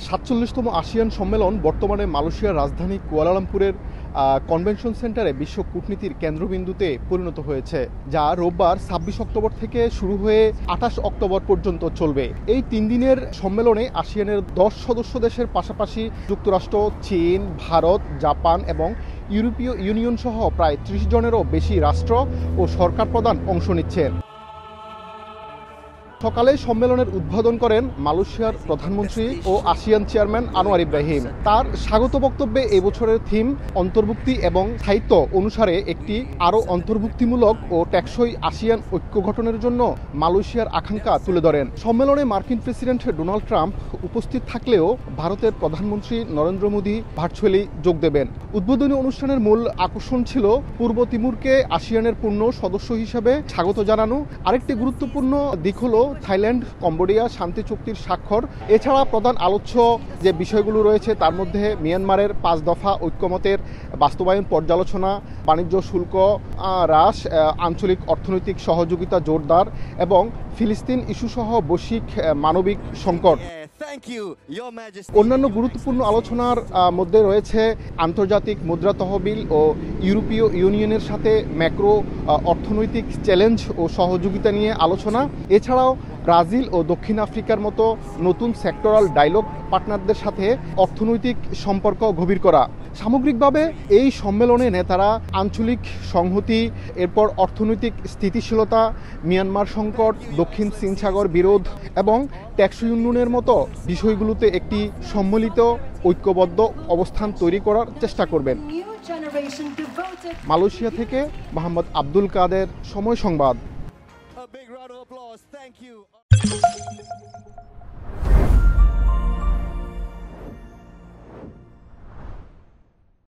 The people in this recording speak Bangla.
৪৭তম আসিয়ান সম্মেলন বর্তমানে মালয়েশিয়ার রাজধানী কুয়ালালামপুরের কনভেনশন সেন্টারে বিশ্ব কূটনীতির কেন্দ্রবিন্দুতে পরিণত হয়েছে, যা রোববার ২৬ অক্টোবর থেকে শুরু হয়ে ২৮ অক্টোবর পর্যন্ত চলবে। এই ৩ দিনের সম্মেলনে আসিয়ানের ১০ সদস্য দেশের পাশাপাশি যুক্তরাষ্ট্র, চীন, ভারত, জাপান এবং ইউরোপীয় ইউনিয়ন সহ প্রায় ৩০ জনেরও বেশি রাষ্ট্র ও সরকার প্রধান অংশ নিচ্ছেন। সকালে সম্মেলনের উদ্বোধন করেন মালয়েশিয়ার প্রধানমন্ত্রী ও আসিয়ান চেয়ারম্যান আনোয়ার ইব্রাহিম। তার স্বাগত বক্তব্যে এবছরের থিম অন্তর্ভুক্তি এবং স্থায়িত্ব অনুসারে একটি আরও অন্তর্ভুক্তিমূলক ও টেকসই আসিয়ান ঐক্য গঠনের জন্য মালয়েশিয়ার আকাঙ্ক্ষা তুলে ধরেন। সম্মেলনে মার্কিন প্রেসিডেন্ট ডোনাল্ড ট্রাম্প উপস্থিত থাকলেও ভারতের প্রধানমন্ত্রী নরেন্দ্র মোদী ভার্চুয়ালি যোগ দেবেন। উদ্বোধনী অনুষ্ঠানের মূল আকর্ষণ ছিল পূর্ব তিমুরকে আসিয়ানের পূর্ণ সদস্য হিসেবে স্বাগত জানানো। আরেকটি গুরুত্বপূর্ণ দিক হল থাইল্যান্ড কম্বোডিয়া শান্তি চুক্তির স্বাক্ষর। এছাড়া প্রধান আলোচ্য যে বিষয়গুলো রয়েছে তার মধ্যে মিয়ানমারের ৫ দফা ঐক্যমতের বাস্তবায়ন পর্যালোচনা, বাণিজ্য শুল্ক হ্রাস, আঞ্চলিক অর্থনৈতিক সহযোগিতা জোরদার এবং ফিলিস্তিন ইস্যুসহ বৈশ্বিক মানবিক সংকট। অন্যান্য গুরুত্বপূর্ণ আলোচনার মধ্যে রয়েছে আন্তর্জাতিক মুদ্রা তহবিল ও ইউরোপীয় ইউনিয়নের সাথে ম্যাক্রো অর্থনৈতিক চ্যালেঞ্জ ও সহযোগিতা নিয়ে আলোচনা। এছাড়াও ব্রাজিল ও দক্ষিণ আফ্রিকার মতো নতুন সেক্টরাল ডায়ালগ পার্টনারদের সাথে অর্থনৈতিক সম্পর্ক গভীর করা। সামগ্রিকভাবে এই সম্মেলনে নেতারা আঞ্চলিক সংহতি, এরপর অর্থনৈতিক স্থিতিশীলতা, মিয়ানমার সংকট, দক্ষিণ চীন সাগর বিরোধ এবং টেকসই উন্নয়নের মতো বিষয়গুলোতে একটি সম্মিলিত ঐক্যবদ্ধ অবস্থান তৈরি করার চেষ্টা করবেন। মালয়েশিয়া থেকে মোহাম্মদ আব্দুল কাদের, সময় সংবাদ।